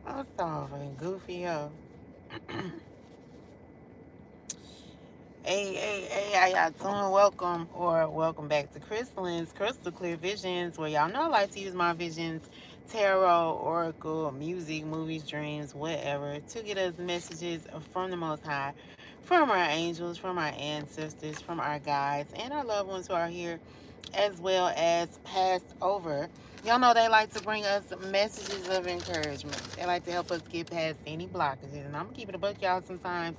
I'm so fucking goofy, yo. Hey, how y'all doing? Welcome or welcome back to Crystalline's Crystal Clear Visions, where y'all know I like to use my visions, tarot, oracle, music, movies, dreams, whatever, to get us messages from the Most High, from our angels, from our ancestors, from our guides, and our loved ones who are here, as well as passed over. Y'all know they like to bring us messages of encouragement. They like to help us get past any blockages. And I'm going to keep it a buck, y'all, sometimes.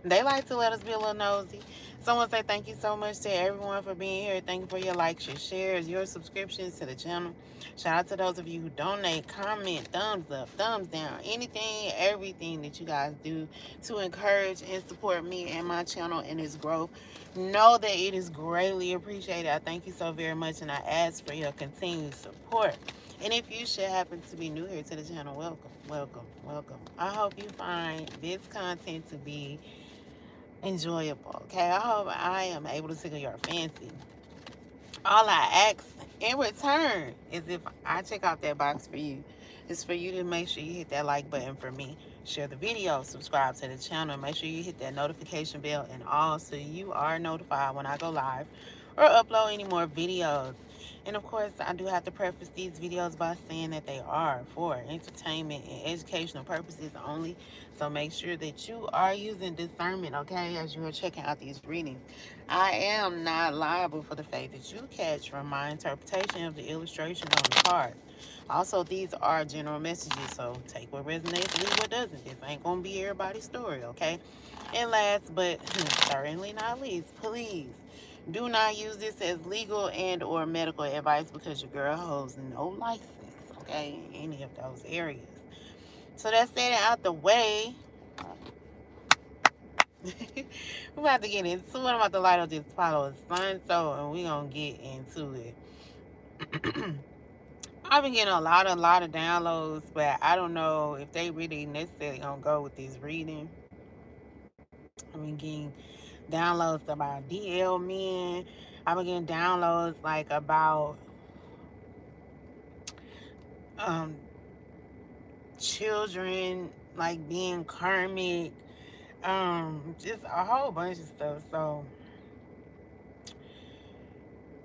They like to let us be a little nosy. Someone say thank you so much to everyone for being here. Thank you for your likes, your shares, your subscriptions to the channel. Shout out to those of you who donate, comment, thumbs up, thumbs down, anything, everything that you guys do to encourage and support me and my channel and its growth. Know that it is greatly appreciated. I thank you so very much, and I ask for your continued support. And if you should happen to be new here to the channel, welcome, welcome, welcome. I hope you find this content to be enjoyable. Okay, I hope I am able to tickle your fancy. All I ask in return is if I check out that box for you, is for you to make sure you hit that like button for me, share the video, subscribe to the channel, make sure you hit that notification bell and all so you are notified when I go live or upload any more videos. And of course, I do have to preface these videos by saying that they are for entertainment and educational purposes only. So make sure that you are using discernment, okay, as you are checking out these readings. I am not liable for the fate that you catch from my interpretation of the illustration on the card. Also, these are general messages, so take what resonates, leave what doesn't. This ain't gonna be everybody's story, okay? And last but certainly not least, please do not use this as legal and or medical advice because your girl holds no license, okay, in any of those areas. So that's that out the way. We're about to get into it. I'm about to light up this bottle of sun, so and we're gonna get into it. I've been getting a lot of downloads, but I don't know if they really necessarily gonna go with this reading. I've been getting downloads about DL men. I've been getting downloads like about um children like being karmic, just a whole bunch of stuff. So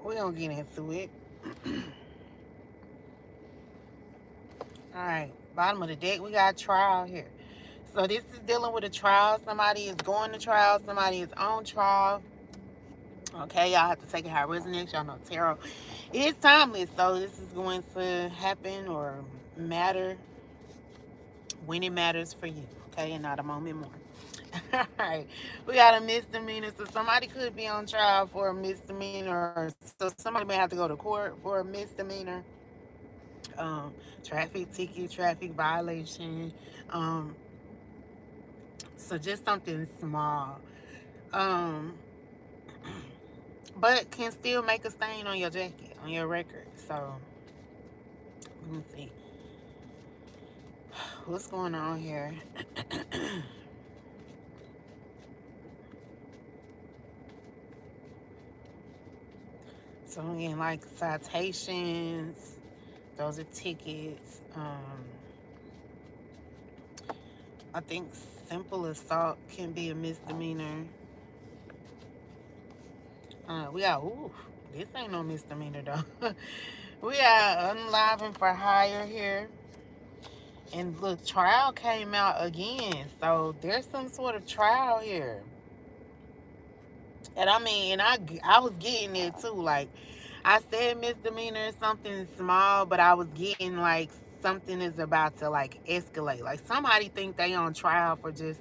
we're gonna get into it. All right, bottom of the deck, we got trial here. So this is dealing with a trial. Somebody is going to trial. Somebody is on trial. Okay, y'all have to take it how it resonates. Y'all know tarot is timeless, so this is going to happen or matter when it matters for you. Okay, and not a moment more. All right, we got a misdemeanor. So somebody could be on trial for a misdemeanor. So somebody may have to go to court for a misdemeanor. Traffic ticket, traffic violation. Um, so just something small. Um, but can still make a stain on your jacket, on your record. So let me see what's going on here. So I'm getting like citations. Those are tickets. I think simple assault can be a misdemeanor. We got, ooh, this ain't no misdemeanor though. We got unliving for hire here. And look, trial came out again. So there's some sort of trial here. And I mean, and I was getting it too. Like, I said misdemeanor is something small, but I was getting like something is about to like escalate. Like somebody think they on trial for just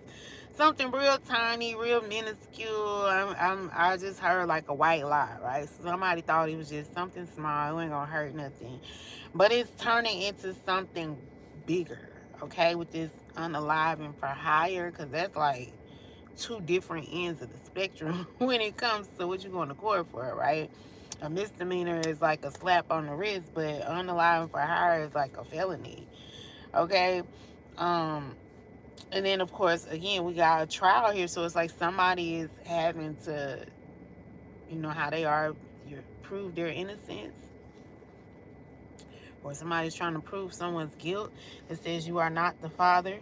something real tiny, real minuscule. I just heard like a white lie, right? Somebody thought it was just something small. It ain't gonna hurt nothing, but it's turning into something bigger. Okay, with this unalive and for hire, because that's like two different ends of the spectrum when it comes to what you're going to court for, right? A misdemeanor is like a slap on the wrist, but unalive for hire is like a felony. Okay. Um, and then of course, again, we got a trial here, so it's like somebody is having to, how they are, prove their innocence, or somebody's trying to prove someone's guilt. It says you are not the father.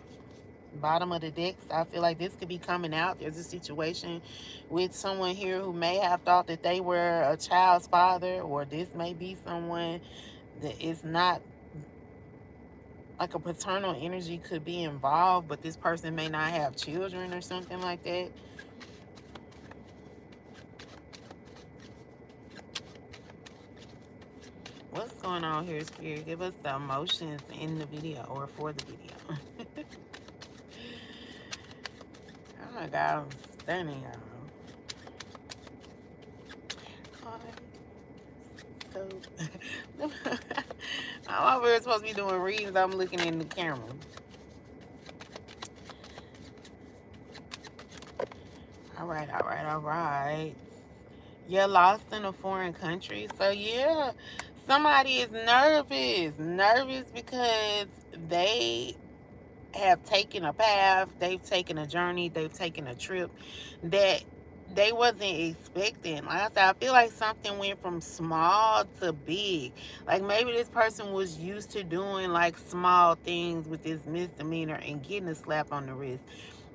Bottom of the decks, I feel like this could be coming out. There's a situation with someone here who may have thought that they were a child's father, or this may be someone that is not, like a paternal energy could be involved, but this person may not have children or something like that. What's going on here, Spirit? Give us the emotions in the video or for the video. Oh my God, I'm stunning, y'all. So, I'm over here supposed to be doing readings. I'm looking in the camera. All right, all right, all right. You're lost in a foreign country. So, yeah, somebody is nervous. Nervous because they have taken a path, they've taken a journey, they've taken a trip that they wasn't expecting. Like I said, I feel like something went from small to big. Like maybe this person was used to doing like small things with this misdemeanor and getting a slap on the wrist.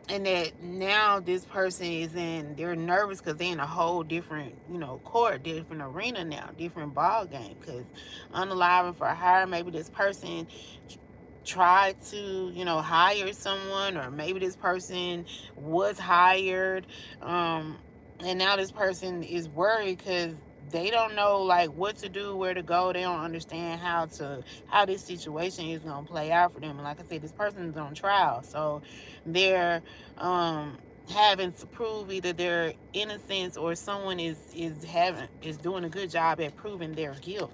And that now this person is they're nervous because they're in a whole different, court, different arena now, different ball game. Because unalive and for hire, maybe this person try to hire someone, or maybe this person was hired, and now this person is worried because they don't know like what to do, where to go. They don't understand how this situation is going to play out for them. And like I said, this person is on trial, so they're having to prove either their innocence, or someone is doing a good job at proving their guilt.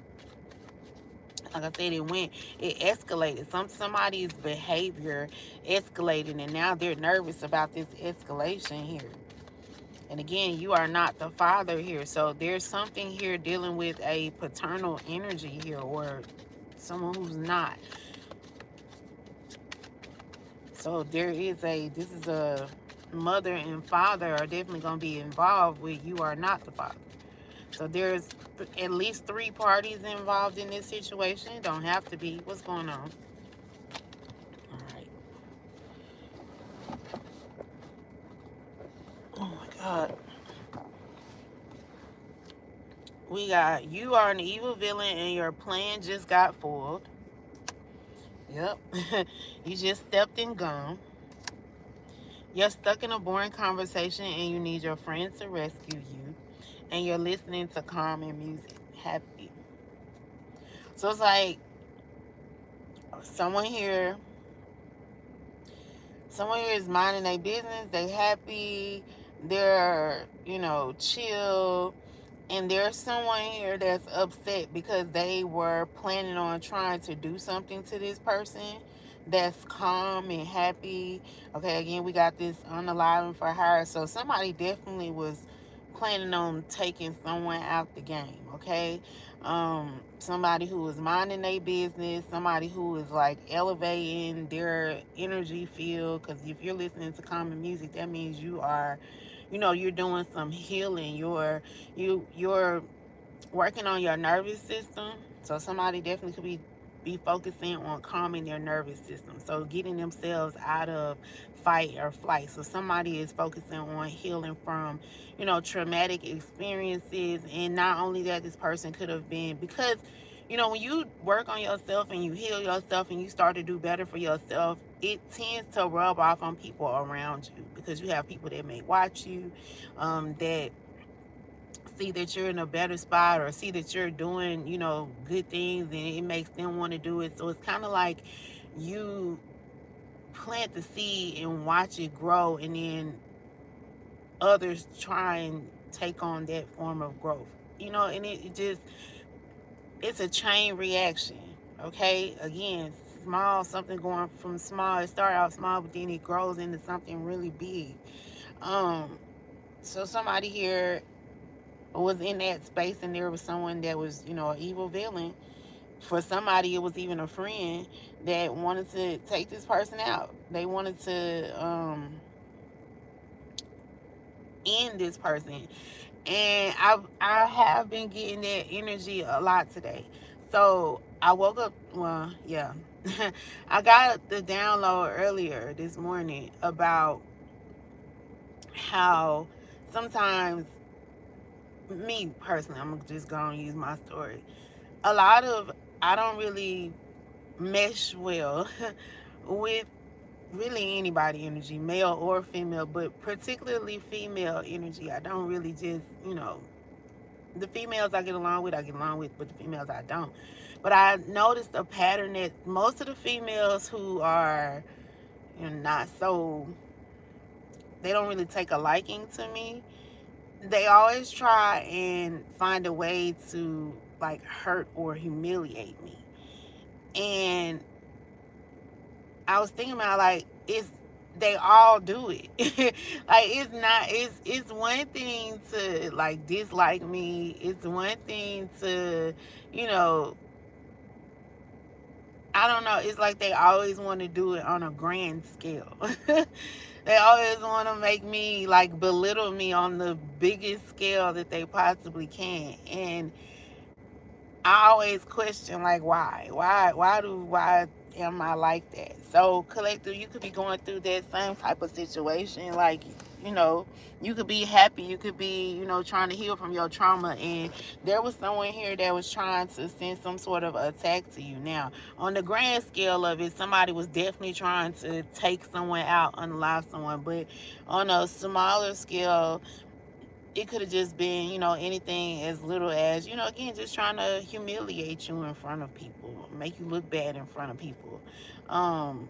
Like I said, it escalated. Somebody's behavior escalated, and now they're nervous about this escalation here. And again, you are not the father here, so there's something here dealing with a paternal energy here, or someone who's not. So this is a mother and father are definitely going to be involved with you are not the father. So there's at least 3 parties involved in this situation. Don't have to be. What's going on? All right. Oh my God. We got, you are an evil villain and your plan just got foiled. Yep. You just stepped and gone. You're stuck in a boring conversation and you need your friends to rescue you. And you're listening to calming music. Happy. So it's like someone here is minding their business. They happy. They're, chill. And there's someone here that's upset because they were planning on trying to do something to this person that's calm and happy. Okay, again, we got this unalive for hire. So somebody definitely was planning on taking someone out the game, okay? Somebody who is minding their business, somebody who is like elevating their energy field. Because if you're listening to common music, that means you are, you're doing some healing. You're working on your nervous system. So somebody definitely could be focusing on calming their nervous system, so getting themselves out of fight or flight. So somebody is focusing on healing from traumatic experiences. And not only that, this person could have been, because when you work on yourself and you heal yourself and you start to do better for yourself, it tends to rub off on people around you, because you have people that may watch you, that see that you're in a better spot, or see that you're doing, good things, and it makes them want to do it. So it's kind of like you plant the seed and watch it grow, and then others try and take on that form of growth, and it's a chain reaction. Okay, again, something going from small. It started out small, but then it grows into something really big. So somebody here was in that space, and there was someone that was, an evil villain. For somebody, it was even a friend that wanted to take this person out. They wanted to end this person. And I have been getting that energy a lot today. So I woke up, well, yeah. I got the download earlier this morning about how sometimes, me personally, I'm just going to use my story. A lot of, I don't really mesh well with really anybody energy, male or female, but particularly female energy. I don't really just, the females I get along with, but the females I don't. But I noticed a pattern that most of the females who are, not so, they don't really take a liking to me. They always try and find a way to like hurt or humiliate me. And I was thinking about, like, it's, they all do it. Like, it's not, it's one thing to like dislike me. It's one thing to, you know, I don't know. It's like they always want to do it on a grand scale. They always want to make me like belittle me on the biggest scale that they possibly can. And I always question, like, why am I like that? So collective, you could be going through that same type of situation. Like, you know, you could be happy, you could be, trying to heal from your trauma, and there was someone here that was trying to send some sort of attack to you. Now, on the grand scale of it, somebody was definitely trying to take someone out, unalive someone, but on a smaller scale, it could have just been, anything as little as, again, just trying to humiliate you in front of people, make you look bad in front of people. Um,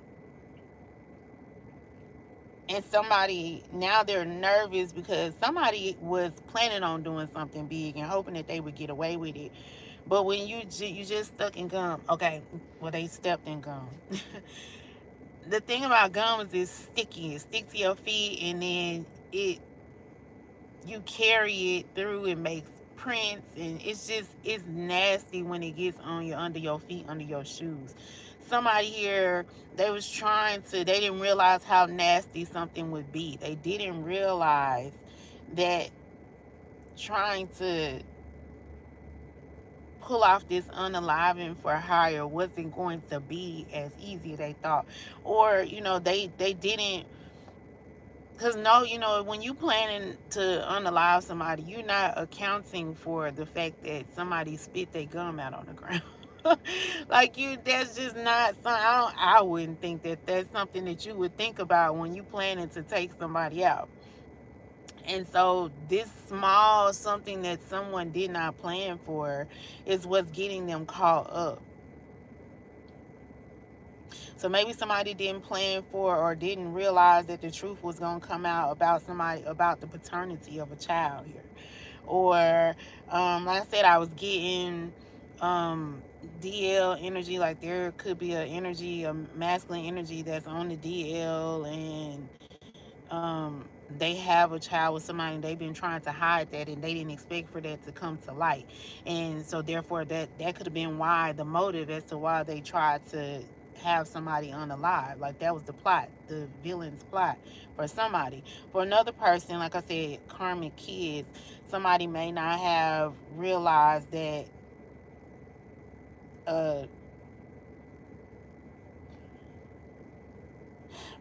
and somebody, now they're nervous because somebody was planning on doing something big and hoping that they would get away with it. But when you just stuck in gum, okay, well, they stepped in gum. The thing about gum is it's sticky. It sticks to your feet, and then you carry it through. It makes prints, and it's nasty when it gets on your, under your feet, under your shoes. Somebody here, they didn't realize how nasty something would be. They didn't realize that trying to pull off this unaliving for hire wasn't going to be as easy as they thought. Or, they didn't, because no, when you planning to unalive somebody, you're not accounting for the fact that somebody spit their gum out on the ground. Like, that's just not something. I wouldn't think that that's something that you would think about when you planning to take somebody out. And so this small something that someone did not plan for is what's getting them caught up. So maybe somebody didn't plan for or didn't realize that the truth was going to come out about the paternity of a child here. Or, like I said, I was getting DL energy. Like, there could be a masculine energy that's on the DL, and they have a child with somebody, and they've been trying to hide that, and they didn't expect for that to come to light. And so therefore that could have been why, the motive as to why they tried to have somebody unalive. Like, that was the plot, the villain's plot for somebody. For another person, like I said, karmic kids, somebody may not have realized that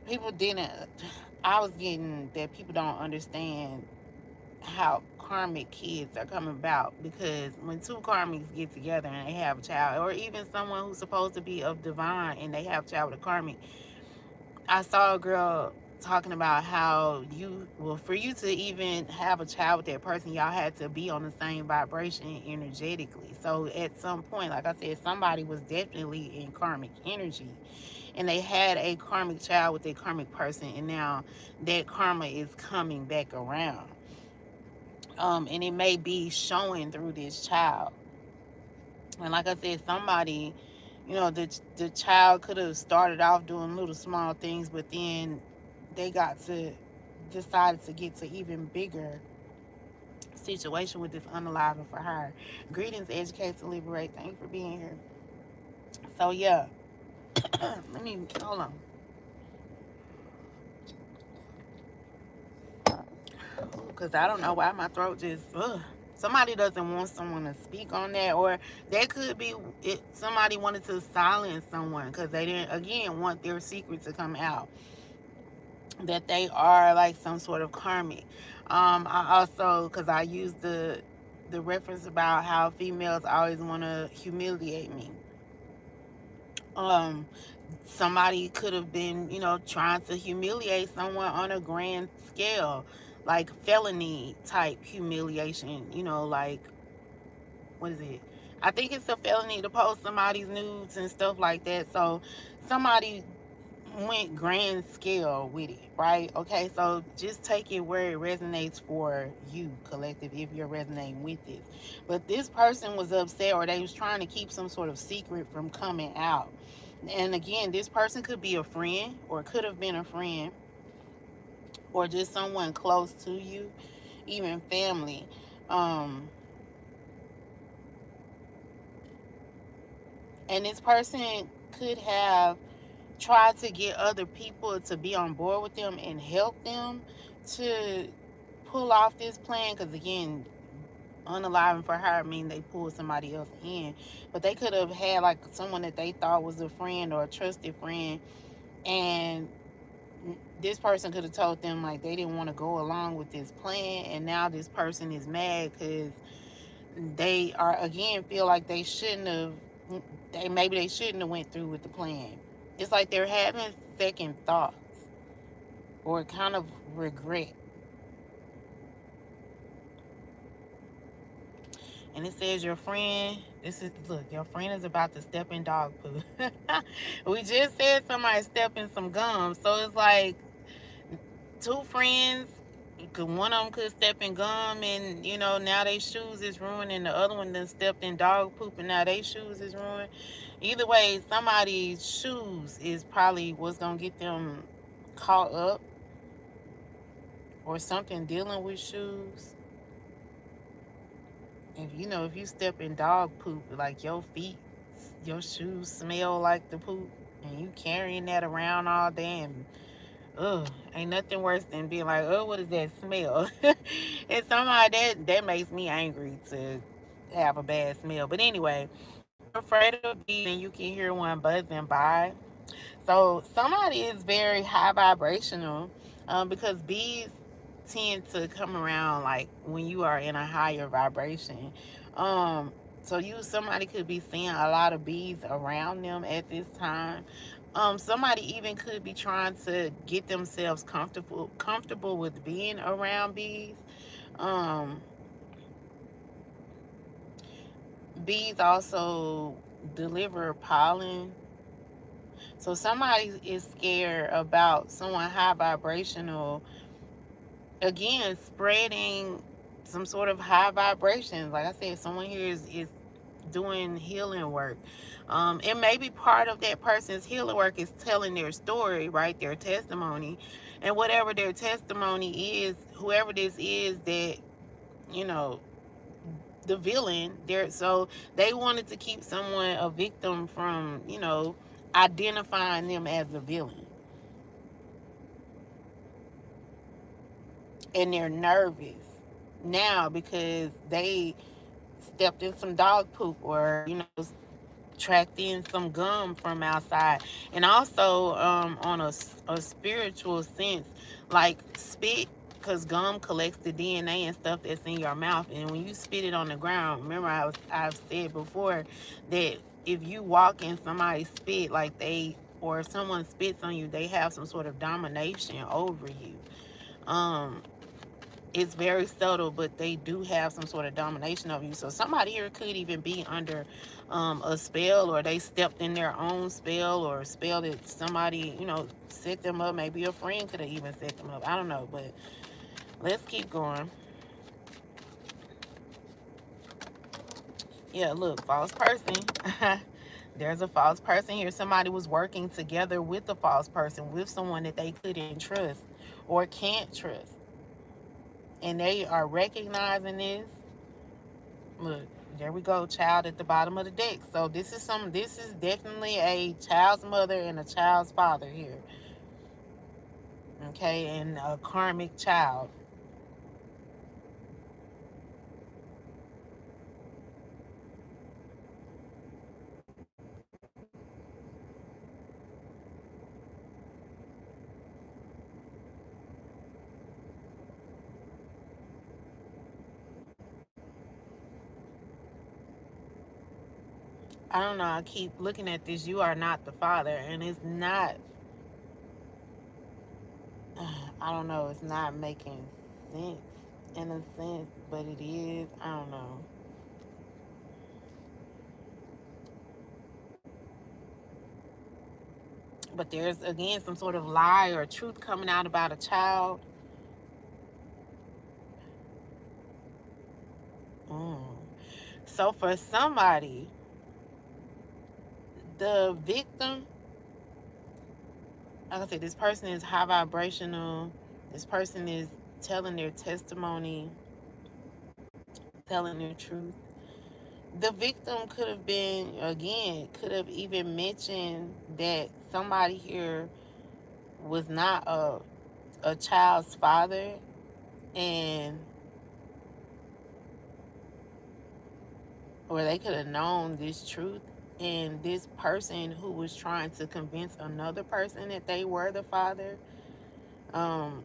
people didn't, I was getting that people don't understand how karmic kids are coming about, because when two karmics get together and they have a child, or even someone who's supposed to be of divine and they have a child with a karmic, I saw a girl talking about how for you to even have a child with that person, y'all had to be on the same vibration energetically. So at some point, like I said, somebody was definitely in karmic energy, and they had a karmic child with a karmic person, and now that karma is coming back around. And it may be showing through this child. And like I said, somebody, the child could have started off doing little small things, but then they decided to get to even bigger situation with this unaliving for her. Greetings, educate to liberate. Thank you for being here. So yeah, let me hold on, because I don't know why my throat just Somebody doesn't want someone to speak on that, or that could be somebody wanted to silence someone because they didn't, again, want their secret to come out, that they are like some sort of karmic. I also, because I used the reference about how females always want to humiliate me. Um, Somebody could have been, trying to humiliate someone on a grand scale, like felony type humiliation. Like, what is it? I think it's a felony to post somebody's nudes and stuff like that. So somebody went grand scale with it, right? Okay, so just take it where it resonates for you, collective, if you're resonating with this. But this person was upset, or they was trying to keep some sort of secret from coming out. And again, this person could be a friend, or could have been a friend, or just someone close to you, even family. um and this person could have tried to get other people to be on board with them and help them to pull off this plan. Because again, unaliving for hire mean they pulled somebody else in, but they could have had like someone that they thought was a friend or a trusted friend, and this person could have told them like they didn't want to go along with this plan, and now this person is mad because they are, again, feel like they shouldn't have, maybe they shouldn't have went through with the plan. It's like they're having second thoughts or kind of regret. And it says your friend, look, your friend is about to step in dog poo. We just said somebody step in some gum. So it's like two friends, one of them could step in gum, and now their shoes is ruined, and the other one done stepped in dog poop, and now their shoes is ruined. Either way, somebody's shoes is probably what's gonna get them caught up, or something dealing with shoes. If you step in dog poop, like your feet, your shoes smell like the poop, and you carrying that around all day, and ugh, ain't nothing worse than being like, oh, what is that smell? And somehow that makes me angry to have a bad smell. But anyway, you're afraid of bees and you can hear one buzzing by. So somebody is very high vibrational, because bees tend to come around like when you are in a higher vibration. Um, so somebody could be seeing a lot of bees around them at this time. Somebody even could be trying to get themselves comfortable with being around bees. Um, Bees also deliver pollen. So somebody is scared about someone high vibrational, again, spreading some sort of high vibrations. Like I said, someone here is doing healing work. It may be part of that person's healing work is telling their story, right? Their testimony. And whatever their testimony is, whoever this is that, you know, the villain there, so they wanted to keep someone, a victim, from, identifying them as a villain. And they're nervous now because they stepped in some dog poop, or tracked in some gum from outside. And also, on a spiritual sense, like spit, because gum collects the DNA and stuff that's in your mouth, and when you spit it on the ground, remember I've said before that if you walk in somebody's spit, like or someone spits on you, they have some sort of domination over you. um it's very subtle, but they do have some sort of domination over you. So somebody here could even be under a spell, or they stepped in their own spell, or a spell that somebody, set them up. Maybe a friend could have even set them up. I don't know, but let's keep going. Yeah, look, false person. There's a false person here. Somebody was working together with the false person, with someone that they couldn't trust or can't trust. And they are recognizing this. Look, there we go, child at the bottom of the deck. So this is definitely a child's mother and a child's father here. Okay, and a karmic child. I don't know, I keep looking at this, you are not the father, and it's not, I don't know, it's not making sense in a sense, but it is, I don't know. But there's again some sort of lie or truth coming out about a child. Mm. So for somebody, the victim, like I said, this person is high vibrational. This person is telling their testimony, telling their truth. The victim could have been, again, could have even mentioned that somebody here was not a child's father, and or they could have known this truth, and this person who was trying to convince another person that they were the father, um,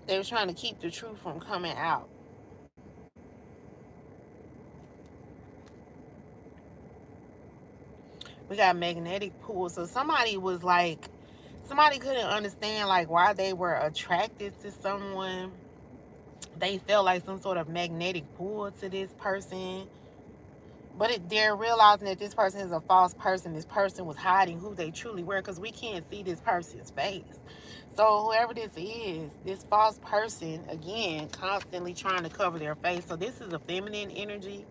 they were trying to keep the truth from coming out. We got magnetic pull. So somebody was like, somebody couldn't understand like why they were attracted to someone. They felt like some sort of magnetic pull to this person. But they're realizing that this person is a false person. This person was hiding who they truly were because we can't see this person's face. So whoever this is, this false person, again, constantly trying to cover their face. So this is a feminine energy,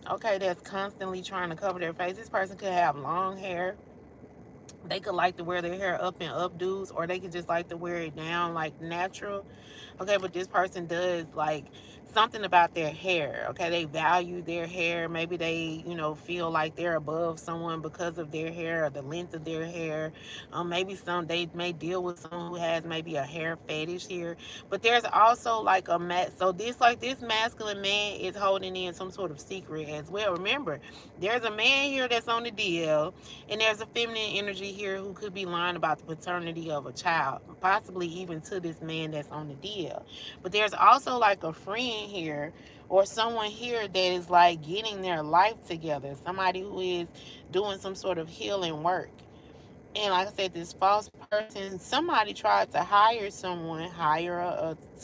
okay, that's constantly trying to cover their face. This person could have long hair. They could like to wear their hair up and updos, or they could just like to wear it down like natural. Okay, but this person does like something about their hair. Okay, they value their hair. Maybe they, feel like they're above someone because of their hair or the length of their hair. Maybe they may deal with someone who has maybe a hair fetish here. But there's also like so this masculine man is holding in some sort of secret as well. Remember, there's a man here that's on the DL, and there's a feminine energy here who could be lying about the paternity of a child, possibly even to this man that's on the DL. But there's also like a friend here or someone here that is like getting their life together, somebody who is doing some sort of healing work. And like I said, this false person, somebody tried to hire someone to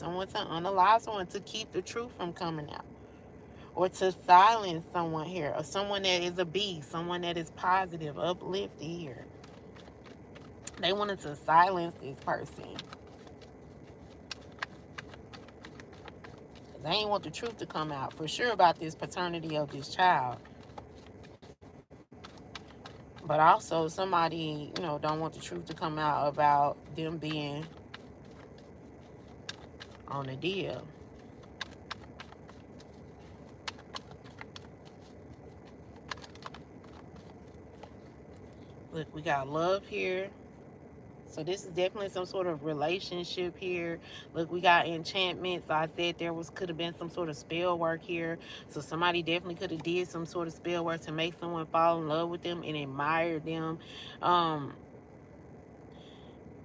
unalive someone to keep the truth from coming out, or to silence someone here, or someone that is a beast, someone that is positive, uplifted here. They wanted to silence this person. They ain't want the truth to come out for sure about this paternity of this child. But also somebody, don't want the truth to come out about them being on a deal. Look, we got love here. So this is definitely some sort of relationship here. Look, we got enchantment. So I said could have been some sort of spell work here. So somebody definitely could have did some sort of spell work to make someone fall in love with them and admire them.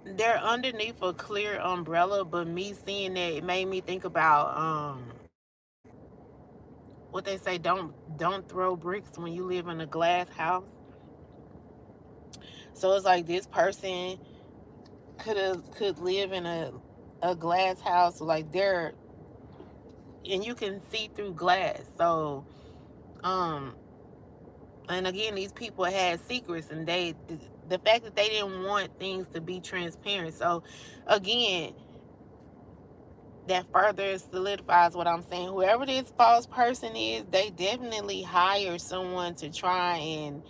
They're underneath a clear umbrella, but me seeing that, it made me think about what they say, don't throw bricks when you live in a glass house. So it's like this person could live in a glass house, like they're, and you can see through glass. So um and again, these people had secrets, and the fact that they didn't want things to be transparent. So again, that further solidifies what I'm saying. Whoever this false person is, they definitely hire someone to try and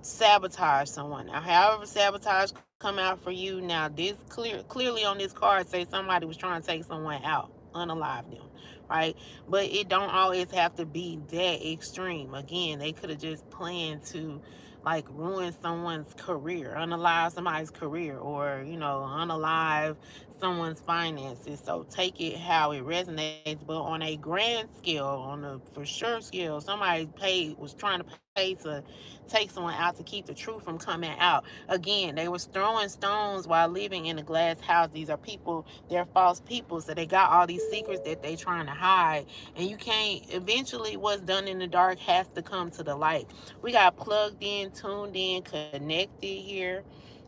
sabotage someone. Now, however sabotage come out for you, now this clearly on this card say somebody was trying to take someone out, unalive them, right? But it don't always have to be that extreme. Again, they could have just planned to like ruin someone's career, unalive somebody's career, or unalive someone's finances. So take it how it resonates, but on a grand scale, on a for sure scale, somebody was trying to pay to take someone out to keep the truth from coming out. Again, they was throwing stones while living in a glass house. These are people, they're false people, so they got all these secrets that they trying to hide, and you can't. Eventually, what's done in the dark has to come to the light. We got plugged in, tuned in, connected here.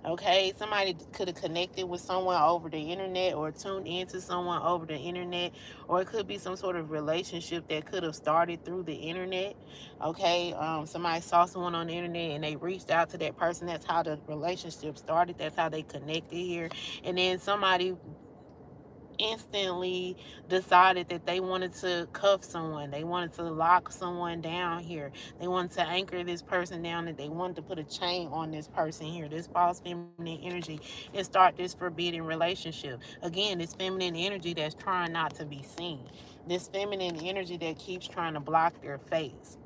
Okay, somebody could have connected with someone over the internet or tuned into someone over the internet, or it could be some sort of relationship that could have started through the internet. Okay, somebody saw someone on the internet and they reached out to that person. That's how the relationship started. That's how they connected here. And then somebody instantly decided that they wanted to cuff someone. They wanted to lock someone down here. They wanted to anchor this person down, and they wanted to put a chain on this person here, this false feminine energy, and start this forbidden relationship. Again, this feminine energy that's trying not to be seen. This feminine energy that keeps trying to block their face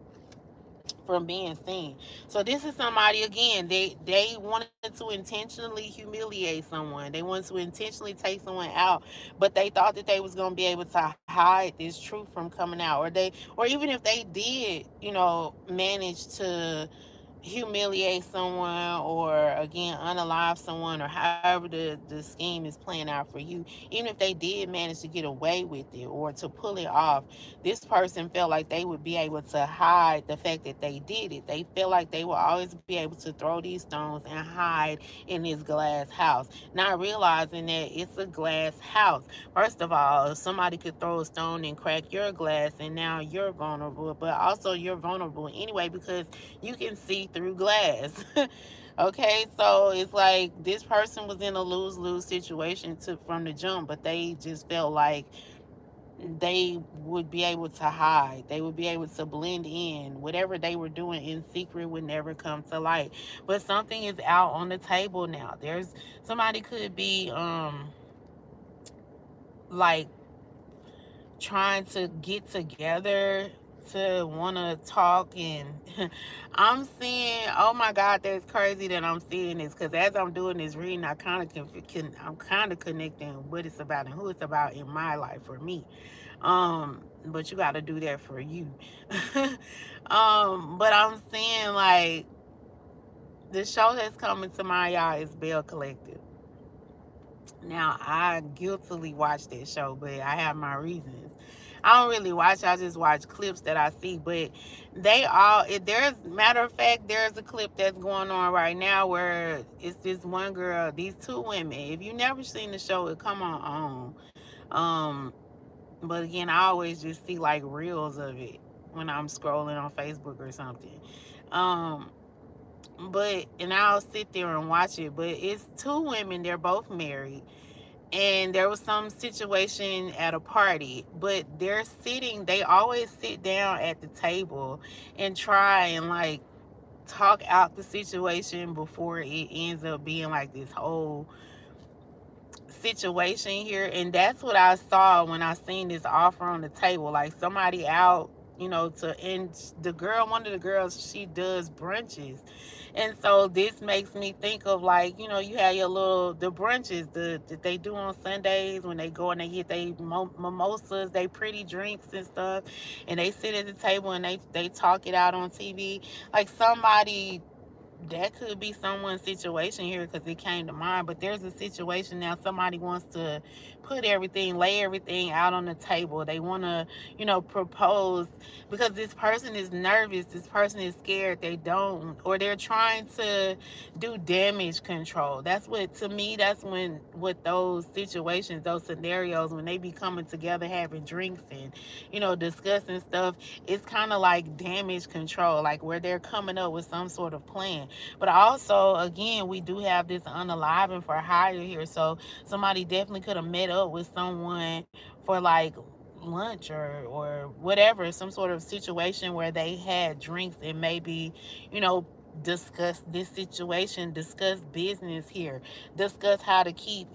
from being seen. So this is somebody, again, they wanted to intentionally humiliate someone. They wanted to intentionally take someone out, but they thought that they was going to be able to hide this truth from coming out, or even if they did, manage to humiliate someone, or again unalive someone, or however the scheme is playing out for you, even if they did manage to get away with it or to pull it off, this person felt like they would be able to hide the fact that they did it. They felt like they will always be able to throw these stones and hide in this glass house, not realizing that it's a glass house. First of all, somebody could throw a stone and crack your glass, and now you're vulnerable, but also you're vulnerable anyway because you can see through glass. Okay, so it's like this person was in a lose-lose situation from the jump, but they just felt like they would be able to hide. They would be able to blend in. Whatever they were doing in secret would never come to light. But something is out on the table now. There's somebody could be like trying to get together to want to talk, and I'm seeing, oh my god, that's crazy that I'm seeing this, because as I'm doing this reading, I kind of I'm kind of connecting what it's about and who it's about in my life for me. But you got to do that for you. But I'm seeing like the show that's coming to my y'all is Bell Collective. Now, I guiltily watch that show, but I have my reasons. I don't really watch. I just watch clips that I see. But matter of fact, there's a clip that's going on right now where it's this one girl, these two women. If you never seen the show, it come on. But again, I always just see like reels of it when I'm scrolling on Facebook or something. Um, and I'll sit there and watch it. But it's two women. They're both married, and there was some situation at a party, but they always sit down at the table and try and like talk out the situation before it ends up being like this whole situation here. And that's what I saw when I seen this offer on the table, like somebody out, and one of the girls, she does brunches. And so this makes me think of like, you have the brunches that they do on Sundays when they go and they get they mimosas, they pretty drinks and stuff, and they sit at the table and they talk it out on TV. Like somebody, that could be someone's situation here because it came to mind. But there's a situation now. Somebody wants to lay everything out on the table. They want to, propose, because this person is nervous. This person is scared. Or they're trying to do damage control. To me, that's what those situations, those scenarios, when they be coming together, having drinks and, discussing stuff, it's kind of like damage control, like where they're coming up with some sort of plan. But also, again, we do have this unaliving for hire here. So somebody definitely could have met up with someone for like lunch or whatever, some sort of situation where they had drinks and maybe, discuss this situation, discuss business here, discuss how to keep,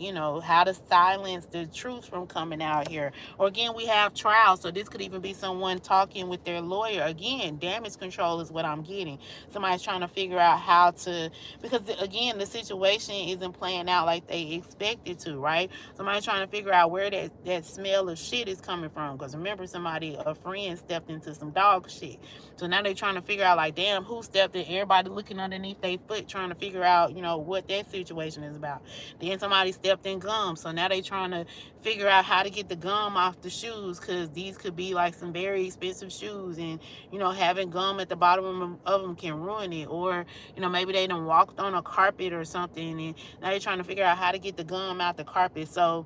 how to silence the truth from coming out here. Or again, we have trials, so this could even be someone talking with their lawyer. Again, damage control is what I'm getting. Somebody's trying to figure out how to, because again, the situation isn't playing out like they expect it to, right? Somebody's trying to figure out where that smell of shit is coming from, because remember, a friend stepped into some dog shit. So now they're trying to figure out like, damn, who stepped in? Everybody somebody looking underneath their foot trying to figure out, what that situation is about. Then somebody stepped in gum, so now they trying to figure out how to get the gum off the shoes, because these could be like some very expensive shoes, and having gum at the bottom of them can ruin it. Or maybe they done walked on a carpet or something, and now they're trying to figure out how to get the gum out the carpet. So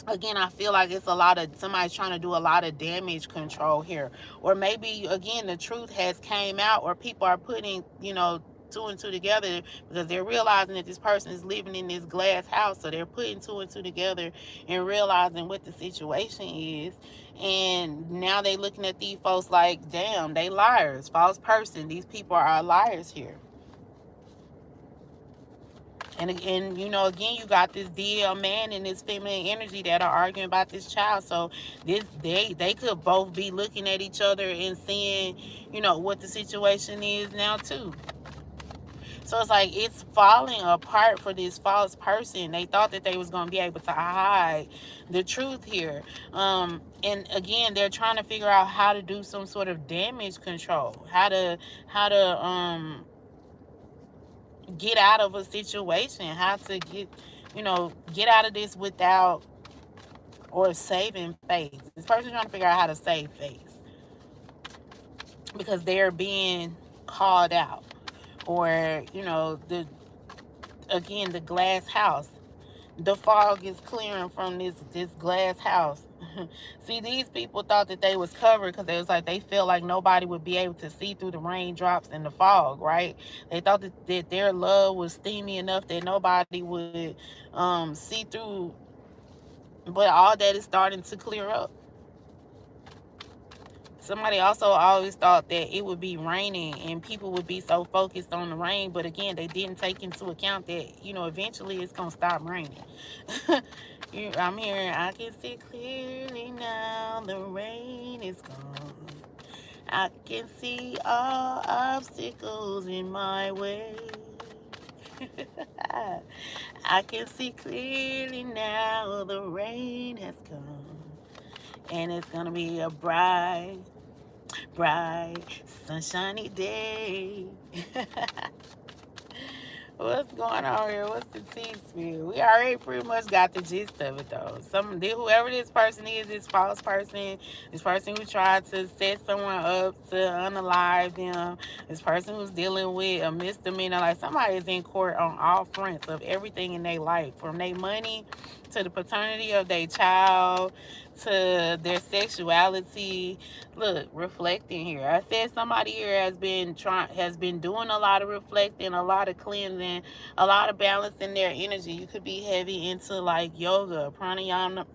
again, I feel like it's a lot of somebody's trying to do a lot of damage control here. Or maybe again, the truth has came out, or people are putting two and two together, because they're realizing that this person is living in this glass house. So they're putting two and two together and realizing what the situation is. And now they looking at these folks like, damn, they liars, false person, these people are liars here. And again, you got this DL man and this feminine energy that are arguing about this child. So they could both be looking at each other and seeing, what the situation is now too. So it's like it's falling apart for this false person. They thought that they was going to be able to hide the truth here. And again, they're trying to figure out how to do some sort of damage control, how to get out of a situation, how to get out of this without, or saving face. This person trying to figure out how to save face, because they're being called out. Or the glass house, the fog is clearing from this glass house. See, these people thought that they was covered, because it was like they felt like nobody would be able to see through the raindrops and the fog, right? They thought that their love was steamy enough that nobody would see through. But all that is starting to clear up. Somebody also always thought that it would be raining and people would be so focused on the rain. But again, they didn't take into account that, eventually it's going to stop raining. I'm hearing, I can see clearly now, the rain is gone. I can see all obstacles in my way. I can see clearly now, the rain has come. And it's going to be a bright, sunshiny day. What's going on here? What's the tea spirit? We already pretty much got the gist of it, though. Whoever this person is, this false person, this person who tried to set someone up to unalive them, this person who's dealing with a misdemeanor, like somebody is in court on all fronts of everything in their life, from their money to the paternity of their child to their sexuality. Look, reflecting here. I said somebody here has been doing a lot of reflecting, a lot of cleansing, a lot of balancing their energy. You could be heavy into like yoga, pranayama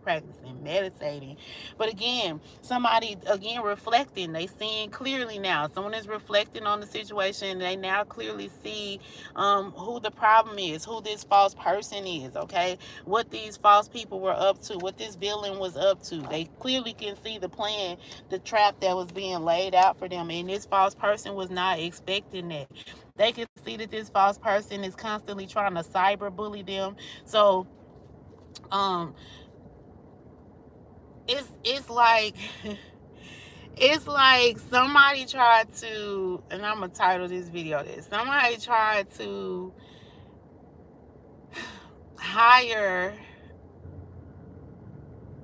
practicing, meditating. But again, somebody reflecting, they seeing clearly now. Someone is reflecting on the situation. They now clearly see who the problem is, who this false person is, okay? What these false people were up to, what this villain was up to. They clearly can see the plan, the trap that was being laid out for them. And this false person was not expecting that. They can see that this false person is constantly trying to cyber bully them. So it's like it's like somebody tried to, and I'm gonna title this video this, somebody tried to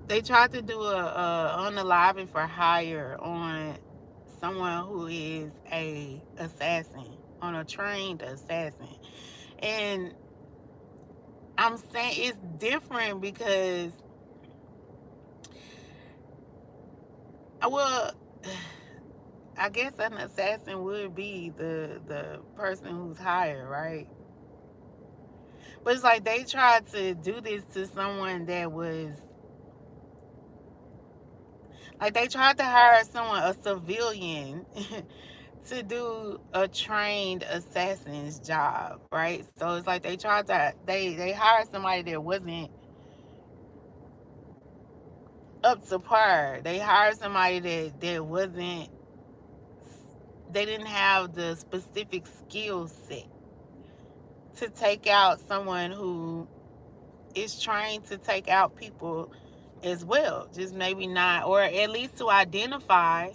they tried to do a unaliving for hire on someone who is a assassin, on a trained assassin. And I'm saying it's different because, well, I guess an assassin would be the person who's hired, right? But it's like they tried to do this to someone that was, like they tried to hire someone, a civilian, to do a trained assassin's job, right? So it's like they tried to, they hired somebody that wasn't up to par. They hired somebody that wasn't, they didn't have the specific skill set to take out someone who is trained to take out people as well. Just maybe not, or at least to identify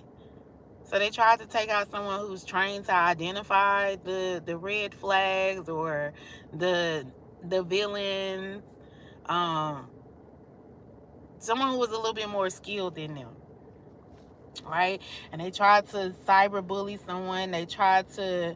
So they tried to take out someone who's trained to identify the red flags or the villains. Um, Someone who was a little bit more skilled than them, right? And they tried to cyberbully someone. They tried to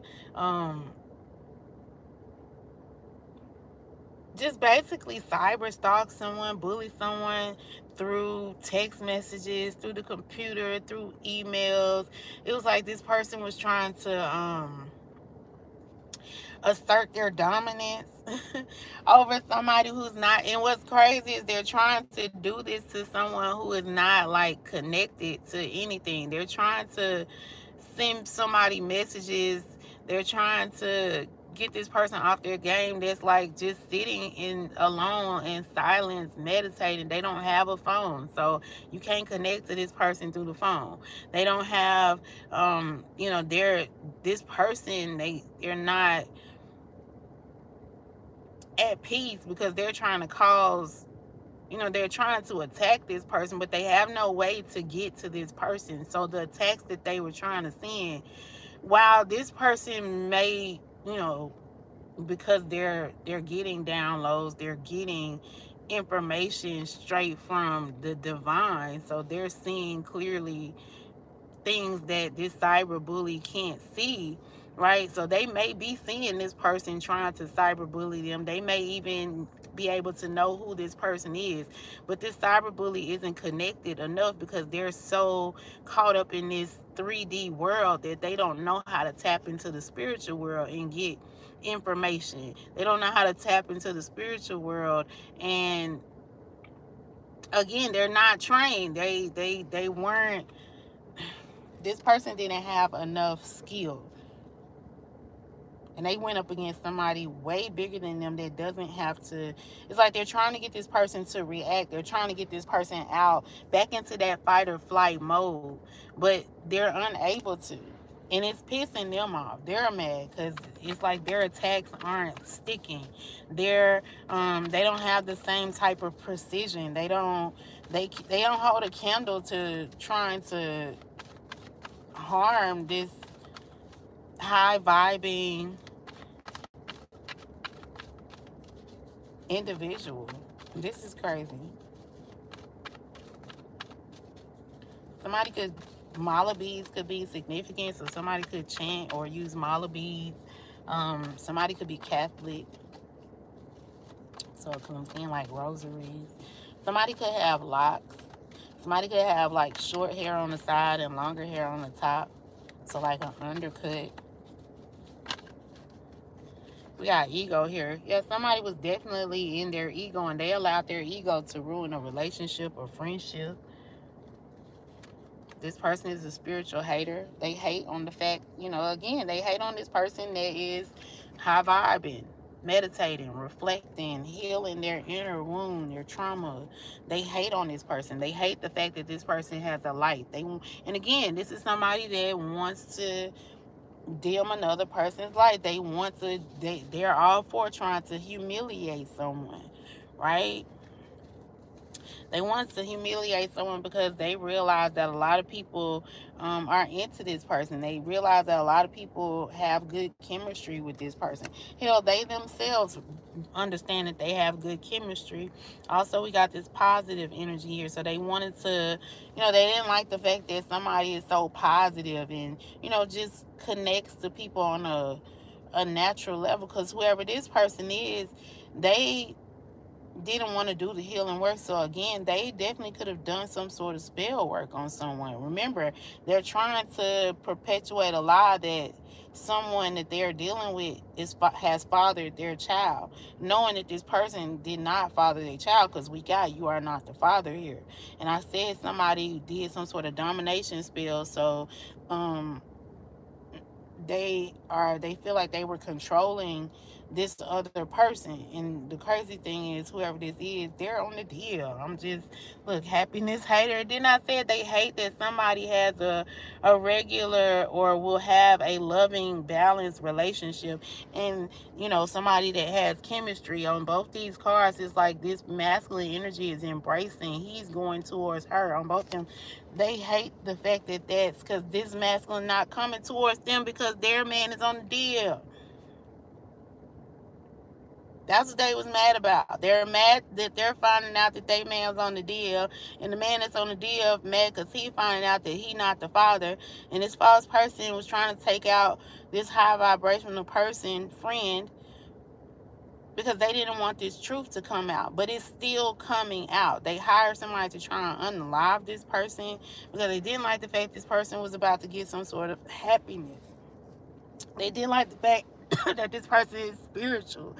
just basically cyber stalk someone, bully someone through text messages, through the computer, through emails. It was like this person was trying to assert their dominance over somebody who's not. And what's crazy is they're trying to do this to someone who is not like connected to anything. They're trying to send somebody messages. They're trying to get this person off their game that's like just sitting in alone in silence meditating. They don't have a phone, so you can't connect to this person through the phone. They don't have they're this person, they're not at peace because they're trying to cause, they're trying to attack this person, but they have no way to get to this person. So the attacks that they were trying to send, while this person may, because they're getting downloads, they're getting information straight from the divine, so they're seeing clearly things that this cyberbully can't see, right? So they may be seeing this person trying to cyberbully them. They may even be able to know who this person is, but this cyberbully isn't connected enough because they're so caught up in this 3D world that they don't know how to tap into the spiritual world and get information. They don't know how to tap into the spiritual world, and again, they're not trained. They weren't, this person didn't have enough skill, and they went up against somebody way bigger than them that doesn't have to. It's like they're trying to get this person to react. They're trying to get this person out back into that fight or flight mode, but they're unable to, and it's pissing them off. They're mad because it's like their attacks aren't sticking. They don't have the same type of precision. They don't hold a candle to trying to harm this high vibing individual. This is crazy. Somebody could, mala beads could be significant, so somebody could chant or use mala beads. Somebody could be Catholic, so it comes in like rosaries. Somebody could have locks. Somebody could have like short hair on the side and longer hair on the top, so like an undercut. We got ego here. Yeah, somebody was definitely in their ego, and they allowed their ego to ruin a relationship or friendship. This person is a spiritual hater. They hate on the fact, again, they hate on this person that is high vibing, meditating, reflecting, healing their inner wound, their trauma. They hate on this person. They hate the fact that this person has a light. And again, this is somebody that wants to dim another person's light. They're all for trying to humiliate someone, right? They want to humiliate someone because they realize that a lot of people are into this person. They realize that a lot of people have good chemistry with this person. Hell, they themselves understand that they have good chemistry. Also, we got this positive energy here. So they wanted to, they didn't like the fact that somebody is so positive and, just connects to people on a natural level. Because whoever this person is, they didn't want to do the healing work. So again, they definitely could have done some sort of spell work on someone. Remember, they're trying to perpetuate a lie that someone that they're dealing with has fathered their child, knowing that this person did not father their child, because you are not the father here. And I said somebody did some sort of domination spell, so they feel like they were controlling this other person. And the crazy thing is, whoever this is, they're on the deal. I'm just, look, happiness hater. Then I said they hate that somebody has a regular or will have a loving, balanced relationship. And, somebody that has chemistry on both these cards is like this masculine energy is embracing. He's going towards her on both of them. They hate the fact that that's because this masculine not coming towards them because their man is on the deal. That's what they was mad about. They're mad that they're finding out that they man's on the deal, and the man that's on the deal mad because he finding out that he not the father, and this false person was trying to take out this high vibrational person friend because they didn't want this truth to come out, but it's still coming out. They hired somebody to try and unalive this person because they didn't like the fact this person was about to get some sort of happiness. They didn't like the fact that this person is spiritual.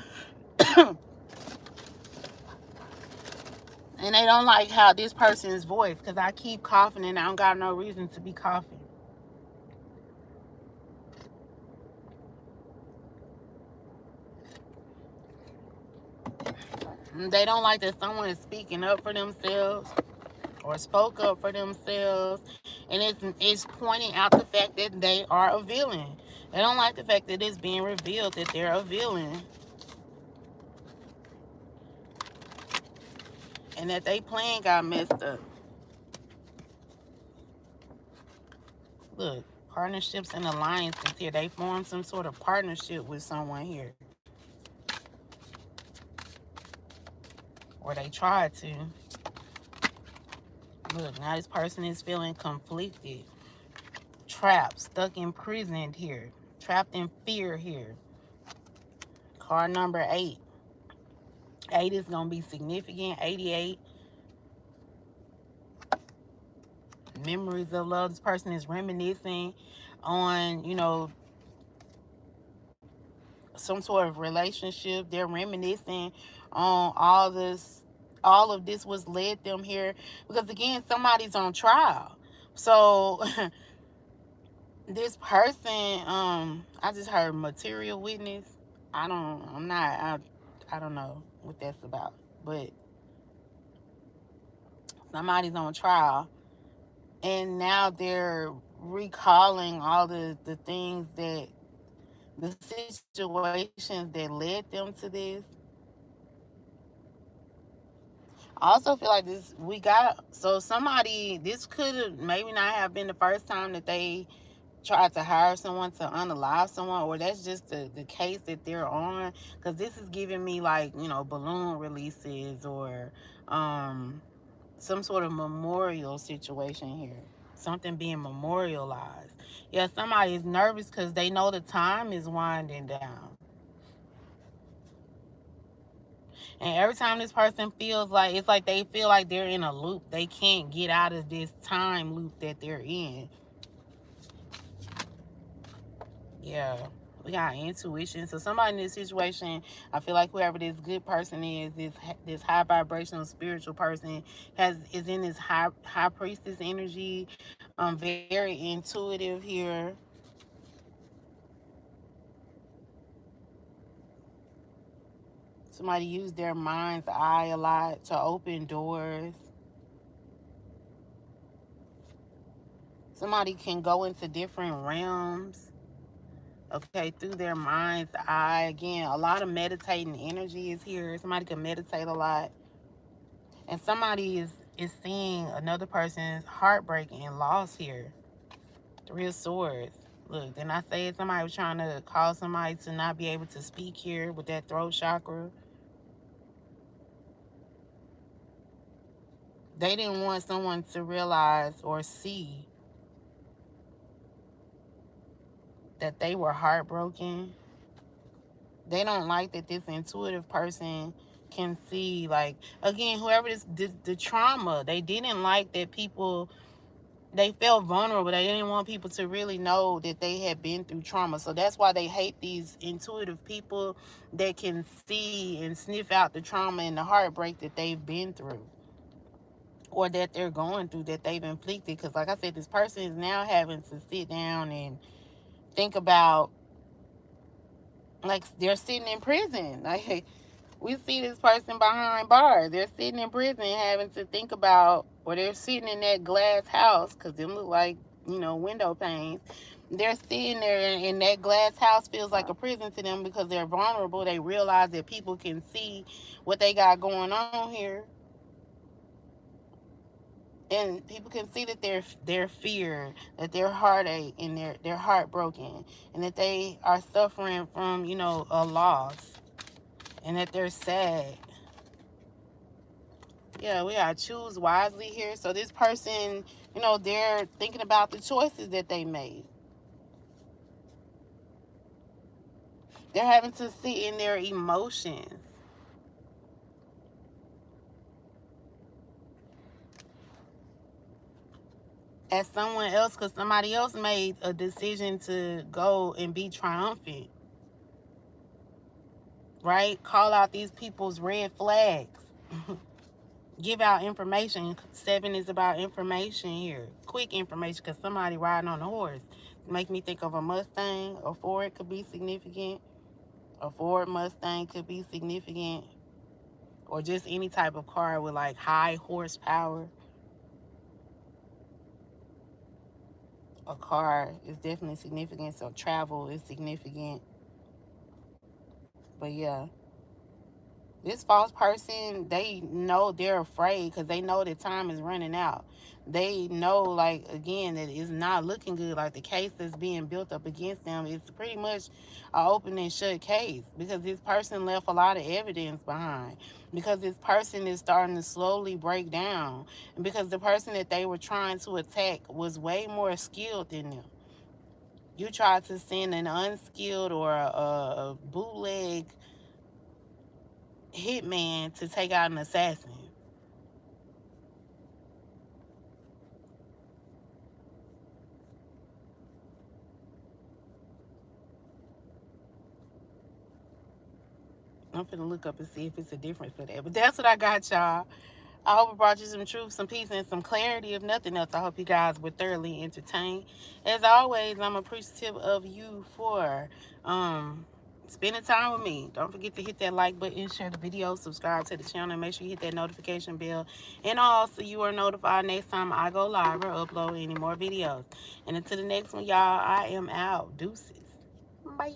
And they don't like how this person's voice, because I keep coughing and I don't got no reason to be coughing. They don't like that someone is speaking up for themselves or spoke up for themselves, and it's pointing out the fact that they are a villain. They don't like the fact that it's being revealed that they're a villain and that they plan got messed up. Look, partnerships and alliances here. They formed some sort of partnership with someone here, or they tried to. Look, now this person is feeling conflicted, trapped, stuck, imprisoned here, trapped in fear here. Card number 8. 8 is going to be significant. 88. Memories of love. This person is reminiscing on, some sort of relationship. They're reminiscing on all of this was led them here because, again, somebody's on trial. So this person, I just heard material witness. I don't know what that's about, but somebody's on trial, and now they're recalling all the things that the situations that led them to this. I also feel like this could have maybe not have been the first time that they tried to hire someone to unalive someone, or that's just the case that they're on, because this is giving me like, balloon releases or some sort of memorial situation here, something being memorialized. Yeah, somebody is nervous because they know the time is winding down, and every time this person feels like, it's like they feel like they're in a loop. They can't get out of this time loop that they're in. Yeah, we got intuition. So somebody in this situation, I feel like whoever this good person is, this high vibrational spiritual person is in this high priestess energy. Very intuitive here. Somebody use their mind's eye a lot to open doors. Somebody can go into different realms, okay, through their mind's eye. Again, a lot of meditating energy is here. Somebody can meditate a lot. And somebody is seeing another person's heartbreak and loss here. 3 of Swords. Look, then I said somebody was trying to cause somebody to not be able to speak here with that throat chakra. They didn't want someone to realize or see that they were heartbroken. They don't like that this intuitive person can see, like, again, whoever the trauma. They didn't like that people, they felt vulnerable. They didn't want people to really know that they had been through trauma. So that's why they hate these intuitive people that can see and sniff out the trauma and the heartbreak that they've been through, or that they're going through, that they've inflicted. Because like I said, this person is now having to sit down and think about Like they're sitting in prison. Like we see this person behind bars. They're sitting in prison having to think about, or they're sitting in that glass house because them look like, window panes. They're sitting there and that glass house feels like a prison to them because they're vulnerable. They realize that people can see what they got going on here. And people can see that they're feared, that they're heartache and they're heartbroken, and that they are suffering from, a loss, and that they're sad. Yeah, we gotta choose wisely here. So this person, they're thinking about the choices that they made. They're having to sit in their emotions. As someone else, because somebody else made a decision to go and be triumphant, right? Call out these people's red flags. Give out information. 7 is about information here. Quick information, because somebody riding on a horse. Make me think of a Mustang. A Ford could be significant. A Ford Mustang could be significant. Or just any type of car with like high horsepower. A car is definitely significant. So travel is significant. But yeah. This false person, they know they're afraid because they know that time is running out. They know, like, again, that it's not looking good. Like, the case that's being built up against them is pretty much an open and shut case because this person left a lot of evidence behind. Because this person is starting to slowly break down. And because the person that they were trying to attack was way more skilled than them. You tried to send an unskilled or a bootleg hitman to take out an assassin. I'm finna look up and see if it's a difference for that. But that's what I got, y'all. I hope it brought you some truth, some peace, and some clarity. If nothing else, I hope you guys were thoroughly entertained. As always, I'm appreciative of you for spending time with me. Don't forget to hit that like button, share the video, subscribe to the channel, and make sure you hit that notification bell. And also, you are notified next time I go live or upload any more videos. And until the next one, y'all, I am out. Deuces. Bye.